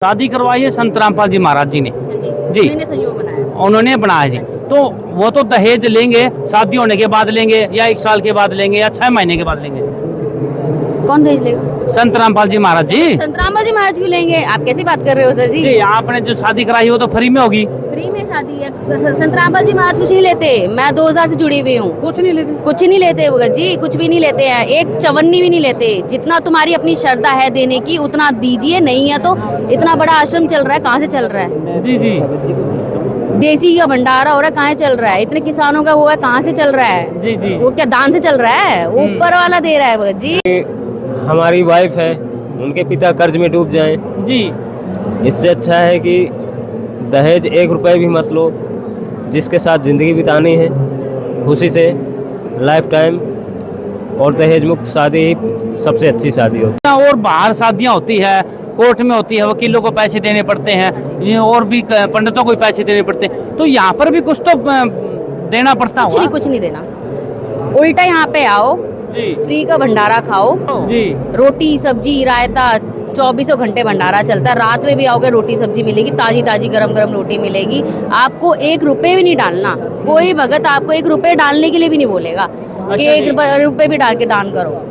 शादी करवाई है संत रामपाल जी महाराज जी ने जी, उन्होंने संयोग बनाया। उन्होंने बनाया जी। तो वो तो दहेज लेंगे शादी होने के बाद लेंगे या 1 साल के बाद लेंगे या 6 महीने के बाद लेंगे? कौन दहेज लेगा? संत रामपाल जी महाराज जी। संत रामपाल जी महाराज क्यों लेंगे? आप कैसी बात कर रहे हो सर जी? जी आपने जो शादी कराई वो तो फ्री में होगी। फ्री में शादी है। संत रामपाल जी महाराज कुछ नहीं लेते। मैं 2000 से जुड़ी हुई हूँ। कुछ नहीं लेते? कुछ नहीं लेते भगत जी, कुछ भी नहीं लेते हैं। एक चवन्नी भी नहीं लेते। जितना तुम्हारी अपनी श्रद्धा है देने की उतना दीजिए, नहीं है तो इतना बड़ा आश्रम चल रहा है, कहाँ से चल रहा है? जी जी देसी का भंडारा हो रहा है, कहाँ से चल रहा है? इतने किसानों का वो है, कहाँ से चल रहा है? जी जी वो क्या दान से चल रहा है? ऊपर वाला दे रहा है भगत जी। हमारी वाइफ है, उनके पिता कर्ज में डूब जाएं, जी इससे अच्छा है कि दहेज 1 रुपए भी मत लो। जिसके साथ ज़िंदगी बितानी है खुशी से लाइफ टाइम, और दहेज मुक्त शादी ही सबसे अच्छी शादी होती है। और बाहर शादियां होती है, कोर्ट में होती है, वकीलों को पैसे देने पड़ते हैं, ये और भी पंडितों को पैसे देने पड़ते हैं, तो यहाँ पर भी कुछ तो देना पड़ता है। कुछ नहीं देना, उल्टा यहाँ पे आओ, जी फ्री का भंडारा खाओ जी। रोटी सब्जी रायता 24 घंटे भंडारा चलता है। रात में भी आओगे रोटी सब्जी मिलेगी, ताजी ताजी गरम गरम रोटी मिलेगी। आपको 1 रुपए भी नहीं डालना। कोई भगत आपको 1 रुपए डालने के लिए भी नहीं बोलेगा कि 1 रुपए भी डाल के दान करो।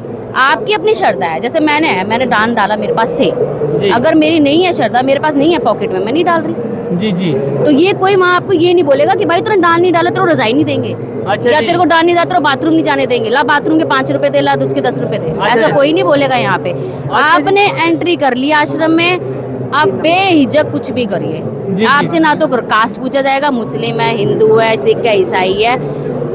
आपकी अपनी श्रद्धा है। जैसे मैंने दान डाला, मेरे पास थे। अगर मेरी नहीं है श्रद्धा, मेरे पास नहीं है पॉकेट में, मैं नहीं डाल रही। जी जी। तो ये कोई माँ आपको ये नहीं बोलेगा कि भाई तूने दान नहीं डाला तो रजाई नहीं देंगे, अच्छा या जी। तेरे को दान नहीं डाला तो बाथरूम नहीं जाने देंगे। ला बाथरूम के 5 रुपए दे, ला उसके 10 रुपए दे। अच्छा ऐसा जी। कोई नहीं बोलेगा यहाँ पे। आपने एंट्री कर लिया आश्रम में, आप बेहिजक कुछ भी करिए। जी। आपसे ना तो कास्ट पूछा जाएगा, मुस्लिम है, हिंदू है, सिख है, ईसाई है।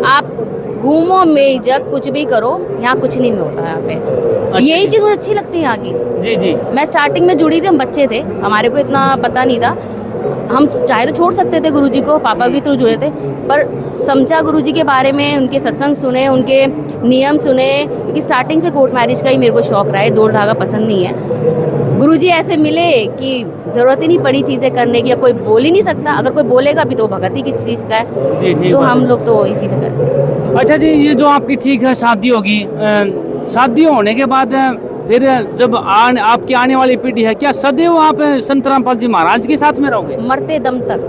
आप घूमो बेहिजक, कुछ भी करो, यहाँ कुछ नहीं होता है यहाँ पे। यही चीज़ मुझे अच्छी लगती है यहाँ की। जी जी। मैं स्टार्टिंग में जुड़ी थी, हम बच्चे थे, हमारे को इतना पता नहीं था। हम चाहे तो छोड़ सकते थे गुरुजी को, पापा के थ्रू जुड़े थे, पर समझा गुरुजी के बारे में, उनके सत्संग सुने, उनके नियम सुने। क्योंकि स्टार्टिंग से कोर्ट मैरिज का ही मेरे को शौक रहा है, दौड़ धागा पसंद नहीं है। गुरुजी ऐसे मिले कि ज़रूरत ही नहीं पड़ी चीज़ें करने की, या कोई बोल ही नहीं सकता। अगर कोई बोलेगा भी तो भगत ही किस चीज़ का है, जी ठीक तो बात हम है। लोग तो इसी से करते हैं। अच्छा जी, ये जो आपकी ठीक है शादी होगी, शादी होने के बाद फिर जब आपकी आने वाली पीढ़ी है, क्या सदैव आप संत रामपाल जी महाराज के साथ में रहोगे? मरते दम तक,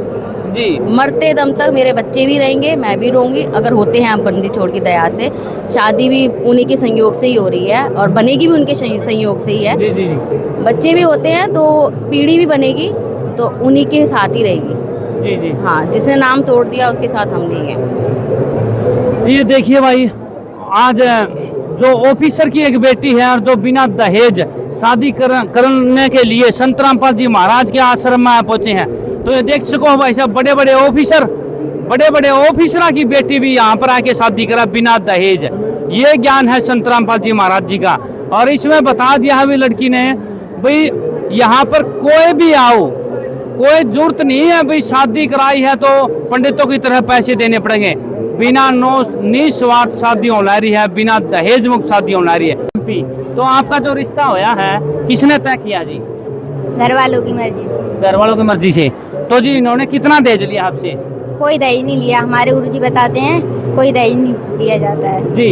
जी मरते दम तक मेरे बच्चे भी रहेंगे, मैं भी रहूंगी। अगर होते हैं हम बंदी छोड़ की दया से, शादी भी उन्हीं के संयोग से ही हो रही है और बनेगी भी उनके संयोग से ही है। जी जी जी बच्चे भी होते हैं तो पीढ़ी भी बनेगी, तो उन्हीं के साथ ही रहेगी। जी जी। हाँ, जिसने नाम तोड़ दिया उसके साथ हम नहीं है। ये देखिए भाई, आज जो ऑफिसर की एक बेटी है और जो बिना दहेज शादी करने के लिए संत रामपाल जी महाराज के आश्रम में पहुंचे हैं, तो ये देख सको भाई साहब, बड़े बड़े ऑफिसर की बेटी भी यहाँ पर आके शादी करा बिना दहेज। ये ज्ञान है संत रामपाल जी महाराज जी का। और इसमें बता दिया है भी लड़की ने, भाई यहाँ पर कोई भी आओ, कोई जरूरत नहीं है भाई शादी कराई है तो पंडितों की तरह पैसे देने पड़ेंगे। बिना निस्वार्थ शादी होना रही है, बिना दहेज मुक्त शादी होना रही है। तो आपका जो रिश्ता होया है किसने तय किया जी? घर वालों की मर्जी से। घर वालों की मर्जी से। तो जी इन्होंने कितना दहेज लिया आपसे? कोई दहेज नहीं लिया, हमारे गुरुजी बताते हैं कोई दहेज नहीं लिया जाता है। जी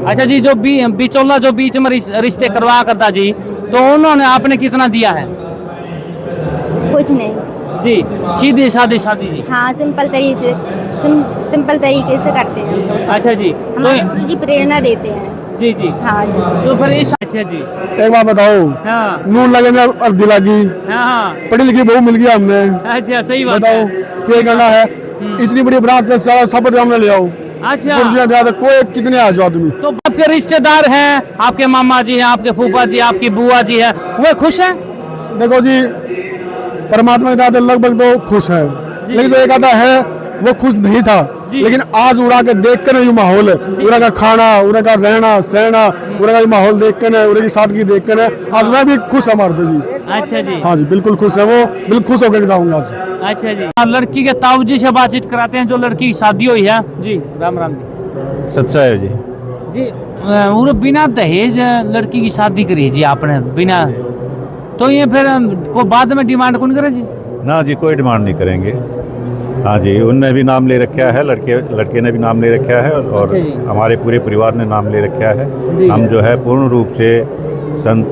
अच्छा जी, जो बिचौला जो बीच में रिश्ते करवा करता जी, तो उन्होंने आपने कितना दिया है? कुछ नहीं। जी सीधी शादी जी। हाँ, सिंपल तरीके से करते हैं हम लोग। अच्छा जी, हमारे तो गुरुजी प्रेरणा देते हैं। जी जी। हाँ जी। तो फिर इस अच्छा जी, एक बात बताओ, हाँ नून लगे में अर्दी लगी, हाँ पढ़ी लिखी बहू मिल गया हमने, अच्छा सही बात बताओ है। क्या करना है? इतनी बड़ी बरात से सारा शपथ हमने ले आओ, अच्छा कुर्सियां दिया तो कोई कितने आ जाओ आदमी। तो आपके रिश्तेदार हैं, आपके मामा जी हैं, आपके फूफा जी, आपकी बुआ जी है, वो खुश हैं? देखो जी, परमात्मा के दादा लगभग तो खुश है, लेकिन जो एक आधा है वो खुश नहीं था। लेकिन आज उड़ा के देख कर ये माहौल है, उड़ा का खाना, उड़ा का रहना सहना, उड़ा का माहौल देख कर, उड़ा की सादगी देख कर आज मैं भी खुश हमारे जी। अच्छा जी। हाँ जी, बिल्कुल खुश है वो, बिल्कुल खुश होकर जाऊंगा आज। अच्छा जी, लड़की के ताऊ जी से बातचीत कराते हैं, जो लड़की की शादी हुई है जी। राम राम जी। सच्चा है जी। जी वो बिना दहेज लड़की की शादी करी जी आपने, बिना, तो ये फिर को बाद में डिमांड कौन करे जी? ना जी, कोई डिमांड नहीं करेंगे। हाँ जी, उनने भी नाम ले रखा है, लड़के ने भी नाम ले रखा है, और अच्छा जी। हमारे पूरे परिवार ने नाम ले रखा है। जी। हम जो है पूर्ण रूप से संत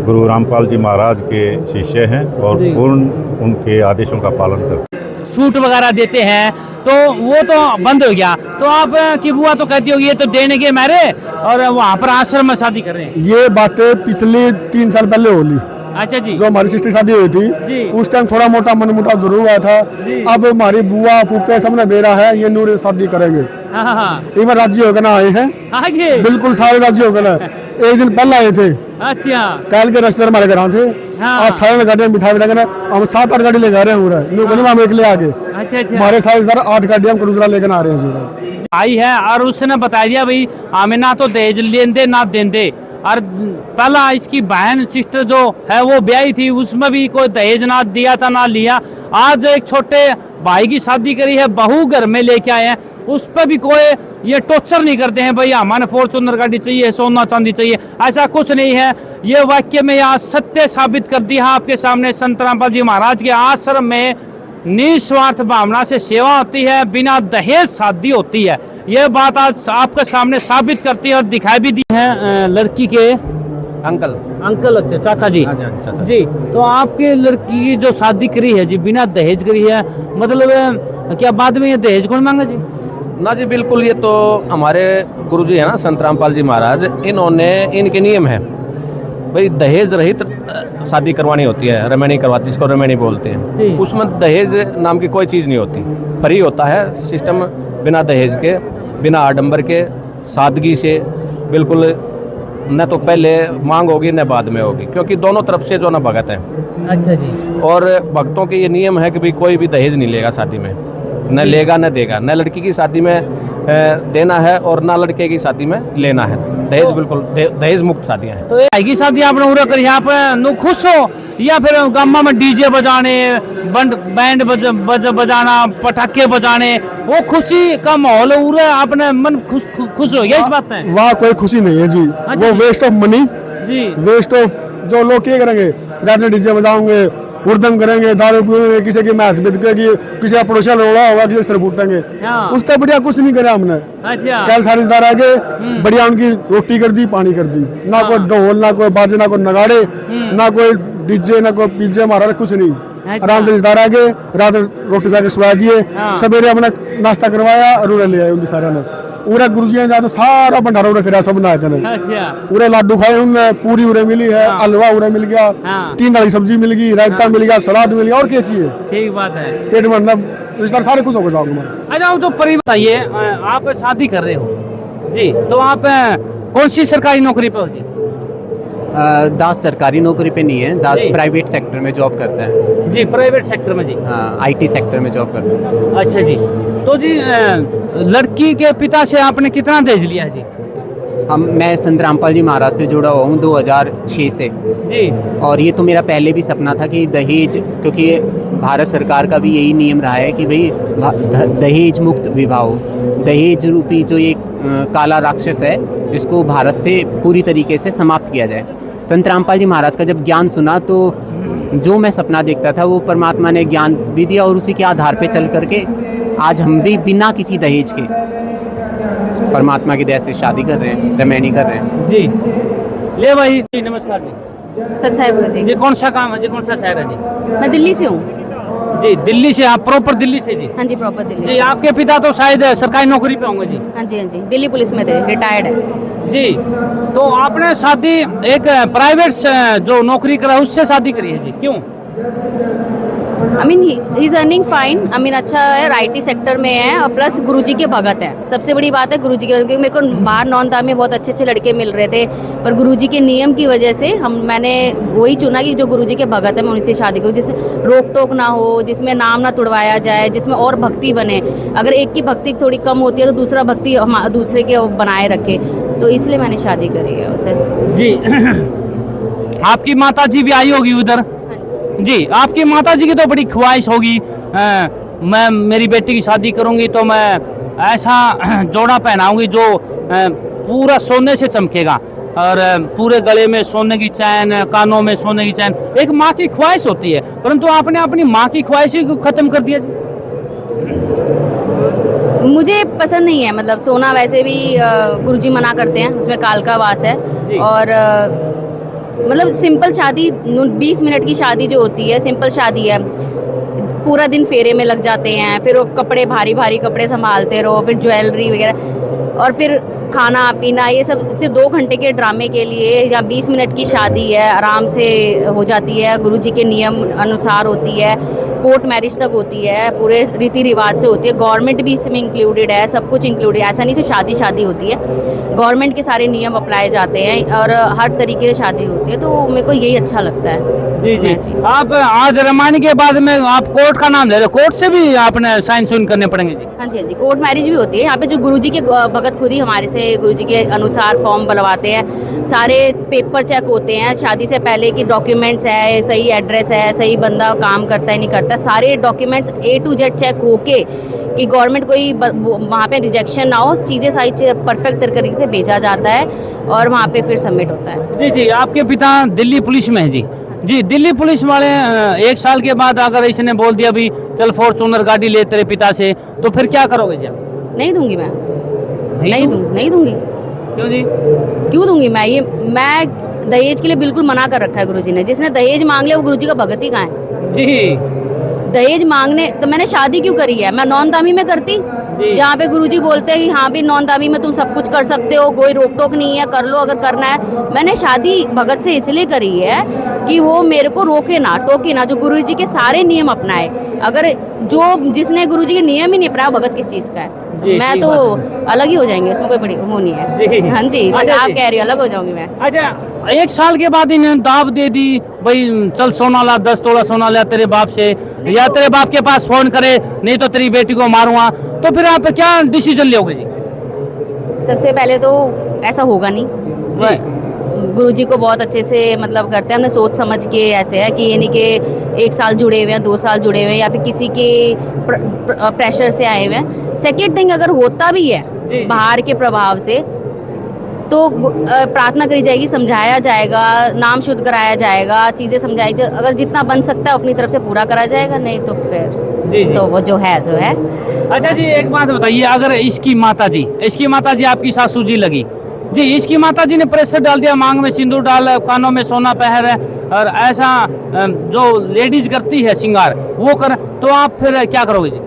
गुरु रामपाल जी महाराज के शिष्य हैं और जी। पूर्ण उनके आदेशों का पालन करते हैं। सूट वगैरह देते हैं तो वो तो बंद हो गया, तो आप की बुआ तो कहती होगी ये तो देने के मारे और वहाँ पर आश्रम में शादी कर रहे हैं। ये बातें पिछले 3 साल पहले होली, अच्छा जी। जो हमारी सिस्टर शादी हुई जी। थी उस टाइम थोड़ा मोटा मनमुटाव जरूर हुआ था। जी। अब हमारी बुआ फूफे सबने बेरा है ये नूर शादी करेंगे। हाँ एक बार राजी होकर ना आए हैं, आगे बिल्कुल सारे राजी होकर ना। एक दिन पहले आए थे, अच्छा कल के रिश्तेदार हमारे घर थे। हाँ। आज सारे गाड़ी मिठाई बिठा हम 7-8 गाड़ी लेकर आ रहे हैं पूरा। हम एक ले आगे अच्छा अच्छा हमारे सारे रिश्तेदार 8 गाड़ी हम क्रूजरा लेकर आ रहे हैं जी। आई है और उसने बता दिया भाई हमें ना तो दहेज लेंदे ना देंदे। और पहला इसकी बहन सिस्टर जो है वो ब्याही थी, उसमें भी कोई दहेज ना दिया था ना लिया। आज एक छोटे भाई की शादी करी है, बहू घर में लेके आए हैं, उस पर भी कोई ये टॉर्चर नहीं करते हैं भाई हमारे फॉर्चूनर गाड़ी चाहिए, सोना चांदी चाहिए, ऐसा कुछ नहीं है। ये वाक्य में आज सत्य साबित कर दिया आपके सामने। संत रामपाल जी महाराज के आश्रम में निस्वार्थ भावना से सेवा होती है, बिना दहेज शादी होती है। ये बात आज आपके सामने साबित करती है और दिखाई भी दी है। लड़की के अंकल लगते चाचा जी। जी, तो आपके लड़की की जो शादी करी है जी बिना दहेज करी है, मतलब क्या बाद में ये दहेज कौन मांगा जी? ना जी बिल्कुल, ये तो हमारे गुरुजी है ना संत रामपाल जी महाराज, इन्होंने इनके नियम है भाई दहेज रहित शादी करवानी होती है, रमैनी करवाती, जिसको रमैनी बोलते जी। हैं। उसमें दहेज नाम की कोई चीज़ नहीं होती, फ्री होता है सिस्टम, बिना दहेज के, बिना आडंबर के, सादगी से, बिल्कुल न तो पहले मांग होगी न बाद में होगी, क्योंकि दोनों तरफ से जो ना भगत है। अच्छा जी। और भक्तों के ये नियम है कि भाई कोई भी दहेज नहीं लेगा शादी में, न लेगा न देगा, न लड़की की शादी में देना है और ना लड़के की शादी में लेना है। दहेज बिल्कुल दहेज मुक्त शादियाँ हैं। तो ये की शादी आपने पूरा करी, आप नु खुश हो या फिर गामा में डीजे बजाने, बैंड बजाना, पटाखे बजाने, वो खुशी का माहौल पूरा आपने मन खुश हो गया इस बात में? वहाँ कोई खुशी नहीं है जी, वो वेस्ट ऑफ मनी जी, वेस्ट ऑफ। जो लोग क्या करेंगे, रात में डीजे बजाओगे, उर्दम करेंगे, दारू पीएंगे, किसी की मैच बिकेगी, किसी का पड़ोसिया लोड़ा होगा, किसी सिर फूटेंगे, हाँ। उससे बढ़िया कुछ नहीं करा हमने। अच्छा कल सारे रिश्तेदार आगे बढ़िया उनकी रोटी कर दी, पानी कर दी, ना कोई ढोल, ना कोई बाजे, ना कोई नगाड़े, ना कोई डीजे, ना कोई पीजे, हमारा कुछ नहीं। आराम से रिश्तेदार आगे रात रोटी खा के सुला दिए, सवेरे अपना नाश्ता करवाया और उन्हें ले आए उनकी सारे ने। पूरा गुरु जी ने तो सारा भंडारा उन्हें करा, सब बनाए थे। अच्छा पूरे लाडू खाए उनने, पूरी उन्हें मिली है, हलवा उन्हें मिल गया, 3 दाल की सब्जी मिल गई, रायता मिल गया, सलाद मिल गया, और क्या चाहिए? ठीक बात है। पेट में रिश्तेदार सारे खुश हो गए साहब हमारे। अच्छा तो परिवार बताइए, आप शादी कर रहे हो जी, तो आप कौन सी सरकारी नौकरी पे हो जी? दास सरकारी नौकरी पे नहीं है, दास जी। प्राइवेट सेक्टर में जॉब करता है। जी, प्राइवेट सेक्टर में जी। हाँ, आईटी सेक्टर में जॉब करता है। अच्छा जी, तो जी लड़की के पिता से आपने कितना दहेज लिया जी? मैं संत रामपाल जी महाराज से जुड़ा हुआ हूँ 2006 से जी। और ये तो मेरा पहले भी सपना था कि दहेज, क्योंकि भारत सरकार का भी यही नियम रहा है कि भाई दहेज मुक्त विवाह हो। दहेज रूपी जो ये काला राक्षस है, इसको भारत से पूरी तरीके से समाप्त किया जाए। संत रामपाल जी महाराज का जब ज्ञान सुना तो जो मैं सपना देखता था वो परमात्मा ने ज्ञान भी दिया, और उसी के आधार पे चल करके आज हम भी बिना किसी दहेज के परमात्मा की दया से शादी कर रहे हैं, रमैनी कर रहे हैं। जी ले भाई जी, नमस्कार जी। सच साहिब जी। जी कौन सा काम है जी, कौन सा शहर है जी? मैं दिल्ली से हूँ। जी दिल्ली से, आप प्रॉपर दिल्ली से जी? हाँ जी, प्रॉपर दिल्ली जी, से। आपके पिता तो शायद सरकारी नौकरी पे होंगे जी? हाँ जी, हाँ जी, दिल्ली पुलिस में थे, रिटायर्ड है। जी, तो आपने शादी एक प्राइवेट जो नौकरी करा उससे शादी करी है जी, क्यों? I mean he is earning fine, I mean अच्छा है, आईटी सेक्टर में है, और प्लस गुरुजी के भगत है। सबसे बड़ी बात है गुरुजी के, क्योंकि मेरे को बाहर नॉन-था में बहुत अच्छे अच्छे लड़के मिल रहे थे, पर गुरुजी के नियम की वजह से मैंने वही चुना कि जो गुरुजी के भगत है मैं उनसे शादी करूँ, जिससे रोक टोक ना हो, जिसमें नाम ना तुड़वाया जाए, जिसमें और भक्ति बने। अगर एक की भक्ति थोड़ी कम होती है तो दूसरा भक्ति दूसरे के बनाए रखे, तो इसलिए मैंने शादी करी है उसे। जी आपकी माता जी भी आई होगी उधर? जी, आपकी माता जी की तो बड़ी ख्वाहिश होगी, मैं मेरी बेटी की शादी करूंगी तो मैं ऐसा जोड़ा पहनाऊंगी जो पूरा सोने से चमकेगा, और पूरे गले में सोने की चैन, कानों में सोने की चैन। एक माँ की ख्वाहिश होती है, परंतु आपने अपनी माँ की ख्वाहिश ही खत्म कर दिया जी। मुझे पसंद नहीं है, मतलब सोना वैसे भी गुरुजी मना करते हैं, उसमें काल का वास है, और मतलब सिंपल शादी 20 मिनट की शादी जो होती है, सिंपल शादी है, पूरा दिन फेरे में लग जाते हैं, फिर वो कपड़े भारी भारी कपड़े संभालते रहो, फिर ज्वेलरी वगैरह, और फिर खाना पीना, ये सब सिर्फ 2 घंटे के ड्रामे के लिए, या 20 मिनट की शादी है, आराम से हो जाती है, गुरुजी के नियम अनुसार होती है, कोर्ट मैरिज तक होती है, पूरे रीति रिवाज से होती है, गवर्नमेंट भी इसमें इंक्लूडेड है, सब कुछ इंक्लूडेड है, ऐसा नहीं सिर्फ शादी शादी होती है, गवर्नमेंट के सारे नियम अप्लाई जाते हैं और हर तरीके से शादी होती है, तो मेरे को यही अच्छा लगता है। जी जी, आप आज रामायण के बाद में आप कोर्ट का नाम ले रहे हो, कोर्ट से भी आपने साइन सुन करने पड़ेंगे जी? हाँ जी, हाँ जी, कोर्ट मैरिज भी होती है यहाँ पे, जो गुरुजी के भगत खुद ही हमारे से गुरुजी के अनुसार फॉर्म बनवाते हैं, सारे पेपर चेक होते हैं शादी से पहले कि डॉक्यूमेंट्स है, सही एड्रेस है, सही बंदा काम करता है नहीं करता, सारे documents A to Z check होके कि गवर्नमेंट कोई वहाँ पे रिजेक्शन ना हो, चीज़ें सारी परफेक्ट तरीके से भेजा जाता है और वहाँ पे फिर सबमिट होता है। जी जी, आपके पिता दिल्ली पुलिस में है जी? जी, दिल्ली पुलिस वाले 1 साल के बाद अगर इसने बोल दिया भी चल फॉर्चूनर गाड़ी ले तेरे पिता से, तो फिर क्या करोगे जी आप? नहीं दूंगी मैं, नहीं दूंगी। क्यों जी? क्यों दूंगी मैं दहेज के लिए बिल्कुल मना कर रखा है गुरुजी ने। जिसने दहेज मांग लिया वो गुरुजी का भगत ही कहाँ है जी? दहेज मांगने तो मैंने शादी क्यों करी है? मैं नॉन दामी में करती, जहाँ पे गुरुजी बोलते हैं कि हाँ भी नॉन दामी में तुम सब कुछ कर सकते हो, कोई रोक टोक नहीं है, कर लो अगर करना है। मैंने शादी भगत से इसलिए करी है कि वो मेरे को रोके ना टोके ना, जो गुरुजी के सारे नियम अपनाए। अगर जिसने गुरुजी के नियम ही नहीं अपनाया भगत किस चीज़ का है? मैं तो अलग ही हो जाएंगे, उसमें कोई बड़ी वो नहीं है। हाँ जी, बस आप कह रही हो अलग हो जाऊंगी मैं। अच्छा, 1 साल के बाद इन्हें दाव दे दी भाई चल सोना ला, 10 तोला सोना ला तेरे बाप से, या तेरे बाप के पास फोन करे नहीं तो तेरी बेटी को मारूंगा, तो फिर आप क्या डिसीजन लोगे जी? सबसे पहले तो ऐसा होगा नहीं, गुरुजी को बहुत अच्छे से मतलब करते हैं, हमने सोच समझ के ऐसे है कि ये नहीं कि 1 साल जुड़े हुए हैं, 2 साल जुड़े हुए हैं, या फिर किसी के प्रेशर से आए हुए हैं। सेकेंड थिंग, अगर होता भी है बाहर के प्रभाव से तो प्रार्थना करी जाएगी, समझाया जाएगा, नाम शुद्ध कराया जाएगा, चीज़ें समझाई जाए, अगर जितना बन सकता है अपनी तरफ से पूरा करा जाएगा, नहीं तो फिर तो वो जो है। अच्छा जी, एक बात बताइए, अगर इसकी माता जी आपकी सासू जी लगी जी, इसकी माता जी ने प्रेशर डाल दिया, मांग में सिंदूर डाल, कानों में सोना पहन है, और ऐसा जो लेडीज करती है श्रृंगार वो कर, तो आप फिर क्या करोगे जी?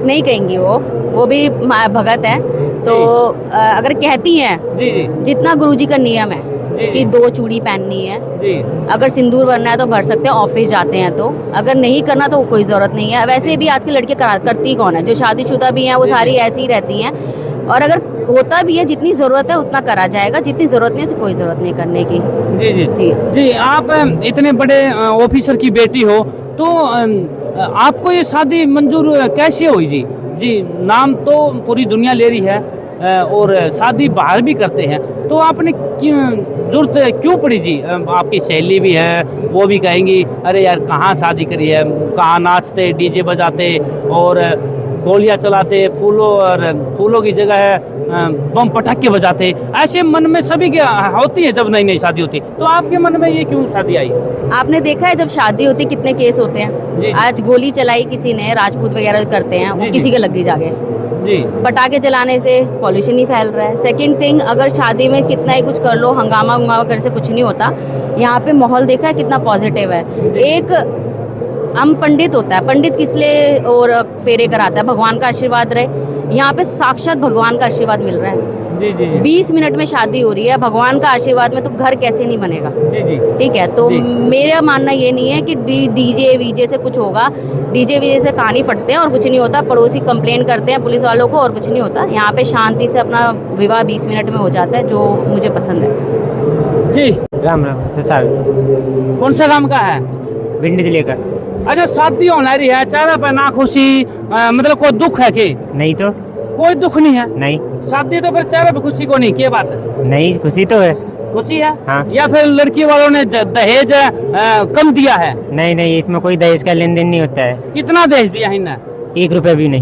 नहीं कहेंगी, वो भी भगत है, तो अगर कहती हैं जी जी, जितना गुरुजी का नियम है कि 2 चूड़ी पहननी है जी, अगर सिंदूर भरना है तो भर सकते हैं, ऑफिस जाते हैं तो, अगर नहीं करना तो कोई ज़रूरत नहीं है। वैसे भी आज की लड़के करती कौन है? जो शादीशुदा भी हैं वो सारी ऐसी ही रहती हैं, और अगर होता भी है जितनी ज़रूरत है उतना करा जाएगा, जितनी ज़रूरत नहीं है तो कोई ज़रूरत नहीं करने की। जी जी जी जी, आप इतने बड़े ऑफिसर की बेटी हो, तो आपको ये शादी मंजूर कैसे हुई जी? जी, नाम तो पूरी दुनिया ले रही है और शादी बाहर भी करते हैं, तो आपने जरूरत क्यों पड़ी जी? आपकी सहेली भी है, वो भी कहेंगी अरे यार कहाँ शादी करी है, कहाँ नाचते, डीजे बजाते और गोलियां चलाते, फूलों की जगह है बम पटाखे बजाते, ऐसे मन में सभी के होती है जब नई नई शादी होती, तो आपके मन में ये क्यों शादी आई? आपने देखा है जब शादी होती कितने केस होते हैं? आज गोली चलाई किसी ने, राजपूत वगैरह करते हैं, वो किसी के लग गई जाके जी। पटाखे जलाने से पॉल्यूशन ही फैल रहा है। सेकंड थिंग, अगर शादी में कितना ही कुछ कर लो, हंगामा उंगामा करने से कुछ नहीं होता। यहाँ पे माहौल देखा है कितना पॉजिटिव है। एक हम पंडित होता है, पंडित किस लिए और फेरे कराता है? भगवान का आशीर्वाद रहे। यहाँ पे साक्षात भगवान का आशीर्वाद मिल रहा है। जी जी, 20 मिनट में शादी हो रही है, भगवान का आशीर्वाद में तो घर कैसे नहीं बनेगा? जी जी, ठीक है, तो मेरा मानना ये नहीं है कि डीजे वीजे से कुछ होगा। डीजे वीजे से कहानी फटते हैं और कुछ नहीं होता, पड़ोसी कंप्लेन करते हैं पुलिस वालों को और कुछ नहीं होता। यहाँ पे शांति से अपना विवाह 20 मिनट में हो जाता है, जो मुझे पसंद है। जी, राम राम साहब, कौन सा काम का है? भिंडी जिले का। अच्छा, शादी होने रही है, चेहरा पे ना खुशी, मतलब कोई दुख है कि नहीं? तो कोई दुख नहीं है। नहीं, शादी तो फिर चेहरे पे खुशी को नहीं, क्या बात है? नहीं, खुशी तो है। खुशी है हाँ। या फिर लड़की वालों ने दहेज कम दिया है? नहीं नहीं, इसमें कोई दहेज का लेन देन नहीं होता है। कितना दहेज दिया है इन्हें? 1 रुपया भी नहीं।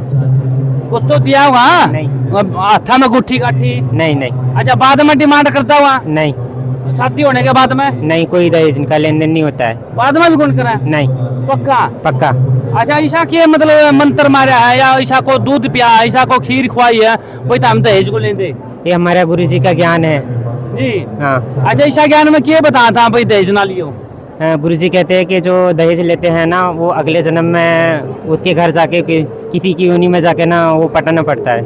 कुछ तो दिया होगा? नहीं। हाथा में गुट्ठी काठी? नहीं नहीं। अच्छा, बाद में डिमांड करता हुआ? नहीं। शादी होने के बाद में? नहीं, कोई दहेज का लेन देन नहीं होता है। बाद में भी कौन करा? नहीं। पक्का? पक्का। अच्छा, ईशा के मतलब मंत्र मारा है या ईशा को दूध पिया, ईशा को खीर खुआई है, कोई तो हम दहेज को लेंदे? ये हमारा गुरुजी का ज्ञान है। जी हाँ अच्छा ईशा ज्ञान में क्या बताया था भाई दहेज ना लियो? गुरु जी कहते हैं कि जो दहेज लेते हैं ना वो अगले जन्म में उसके घर जाके किसी की योनि में जाके ना वो पटाना पड़ता है,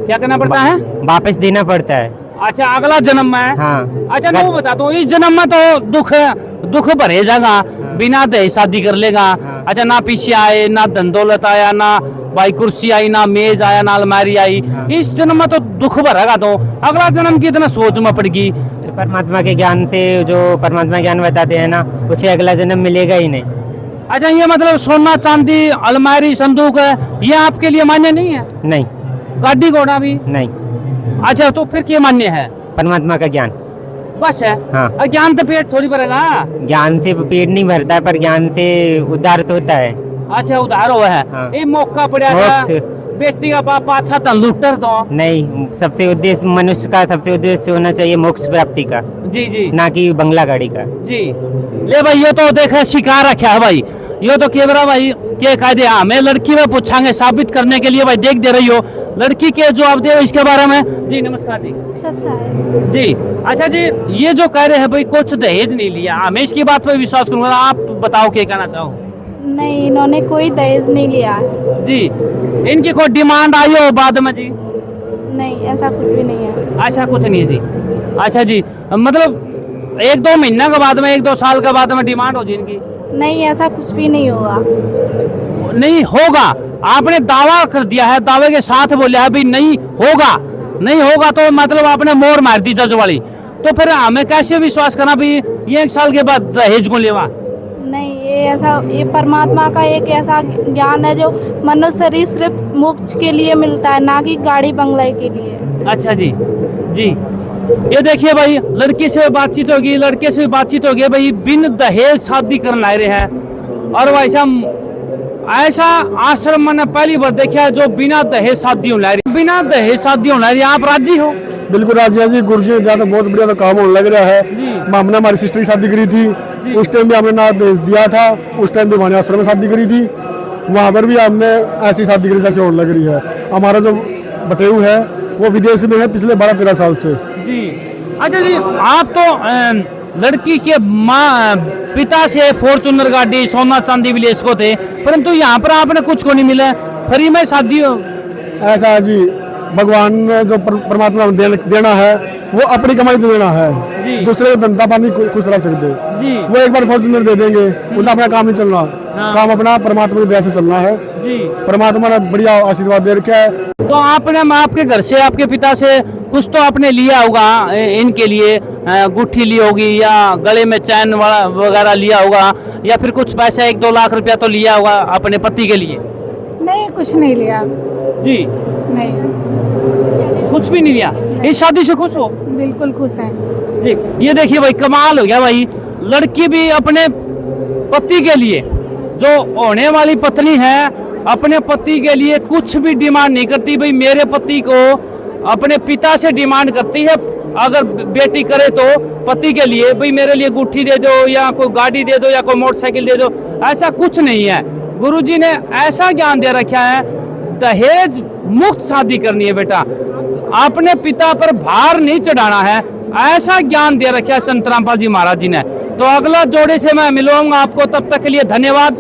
क्या करना पड़ता है? वापस देना पड़ता है। अच्छा अगला जन्म में? हाँ अच्छा मैं वो बताता हूँ, इस जन्म में तो दुख भरे जाएगा, बिना दहेज शादी कर लेगा। अच्छा ना पीछे आए, ना धन दौलत आया, ना भाई कुर्सी आई, ना मेज आया, ना अलमारी आई, इस जन्म में तो दुख भरेगा। तो अगला जन्म की इतना सोच में पड़ेगी। परमात्मा के ज्ञान से जो परमात्मा ज्ञान बताते हैं ना उसे अगला जन्म मिलेगा ही नहीं। अच्छा ये मतलब सोना चांदी अलमारी संदूक है ये आपके लिए मान्य नहीं है? नहीं। गाड़ी घोड़ा भी नहीं। अच्छा तो फिर क्या मान्य है? परमात्मा का ज्ञान बस है। हाँ। ज्ञान तो पेट थोड़ी भरेगा। ज्ञान से पेट नहीं भरता है पर ज्ञान से उद्धार तो होता है। अच्छा उधार हुआ है। हाँ। ये मौका पड़ा था बेटी का पापा अच्छा था लूटर तो नहीं, सबसे उद्देश्य मनुष्य का सबसे उद्देश्य होना चाहिए मोक्ष प्राप्ति का, जी जी ना कि बंगला गाड़ी का। जी ले भाई ये तो देखे शिकार रखा है भाई, ये तो केवरा भाई के कायदे हमें लड़की में पूछांगे साबित करने के लिए भाई देख दे रही हो लड़की के जवाब दे इसके बारे में। जी नमस्कार जी। जी अच्छा जी ये जो कह रहे हैं भाई कुछ दहेज नहीं लिया, हमें इसकी बात पर विश्वास करूंगा, आप बताओ क्या कहना चाहो? नहीं इन्होंने कोई दहेज नहीं लिया। जी इनकी कोई डिमांड आई हो बाद में? जी नहीं ऐसा कुछ भी नहीं है। ऐसा कुछ नहीं है जी। अच्छा जी मतलब 1-2 महीना के बाद में 1-2 साल के बाद में डिमांड हो जी इनकी? नहीं ऐसा कुछ भी नहीं होगा। नहीं होगा, आपने दावा कर दिया है, दावे के साथ बोला है भी नहीं होगा, नहीं होगा तो मतलब आपने मोहर मार दी जज वाली, तो फिर हमें कैसे विश्वास करना भी ये 1 साल के बाद दहेज को लेवा? नहीं ये परमात्मा का एक ऐसा ज्ञान है जो मनुष्य शरीर सिर्फ मोक्ष के लिए मिलता है, ना कि गाड़ी बंगला के लिए। अच्छा जी जी ये देखिए भाई लड़की से बातचीत होगी, लड़के से बातचीत होगी भाई, बिन दहेज शादी करने आ रहे हैं। और वैसा ऐसा आश्रम मैंने पहली बार देखा है जो बिना दहेज शादी होने रही, बिना दहेज शादी होने रही। आप राजी हो? बिल्कुल राजी है जी। गुरु जी का तो बहुत बढ़िया तो काम होने लग रहा है। हमने हमारी सिस्टर की शादी करी थी, उस टाइम भी हमने ना दहेज दिया था, उस टाइम भी हमारे आश्रम में शादी करी थी, वहाँ पर भी हमने ऐसी शादी करी जैसे होने लग रही है। हमारा जो बटेऊ है वो विदेश में है पिछले 12-13 साल से। जी अच्छा जी आप तो लड़की के माँ पिता से फॉर्चूनर गाड़ी सोना चांदी भी ले इसको थे, परंतु यहाँ पर आपने कुछ को नहीं मिला, फ्री में शादी हो? ऐसा है जी, भगवान ने जो परमात्मा देना है वो अपनी कमाई से देना है, दूसरे को धंधा पानी खुश रह सकते। वो एक बार फॉर्चूनर दे देंगे, उनका अपना काम नहीं चलना, काम अपना परमात्मा की दया से चलना है। परमात्मा ने बढ़िया आशीर्वाद दे रखा है। तो आपने आपके घर से आपके पिता से कुछ तो आपने लिया होगा इनके लिए, गुट्ठी ली होगी या गले में चैन वगैरह लिया होगा, या फिर कुछ पैसा 1-2 लाख रुपया तो लिया होगा अपने पति के लिए? नहीं कुछ नहीं लिया जी नहीं, कुछ भी नहीं लिया। इस शादी से खुश हो? बिल्कुल खुश है जी ये देखिए भाई कमाल हो गया भाई, लड़की भी अपने पति के लिए, जो होने वाली पत्नी है अपने पति के लिए कुछ भी डिमांड नहीं करती भाई, मेरे पति को अपने पिता से डिमांड करती है, अगर बेटी करे तो पति के लिए भाई मेरे लिए गुट्ठी दे दो या कोई गाड़ी दे दो या कोई मोटरसाइकिल दे दो, ऐसा कुछ नहीं है। गुरुजी ने ऐसा ज्ञान दे रखा है दहेज मुक्त शादी करनी है बेटा, अपने पिता पर भार नहीं चढ़ाना है, ऐसा ज्ञान दे रखा है संत रामपाल जी महाराज जी ने। तो अगला जोड़े से मैं मिलूंगा आपको, तब तक के लिए धन्यवाद।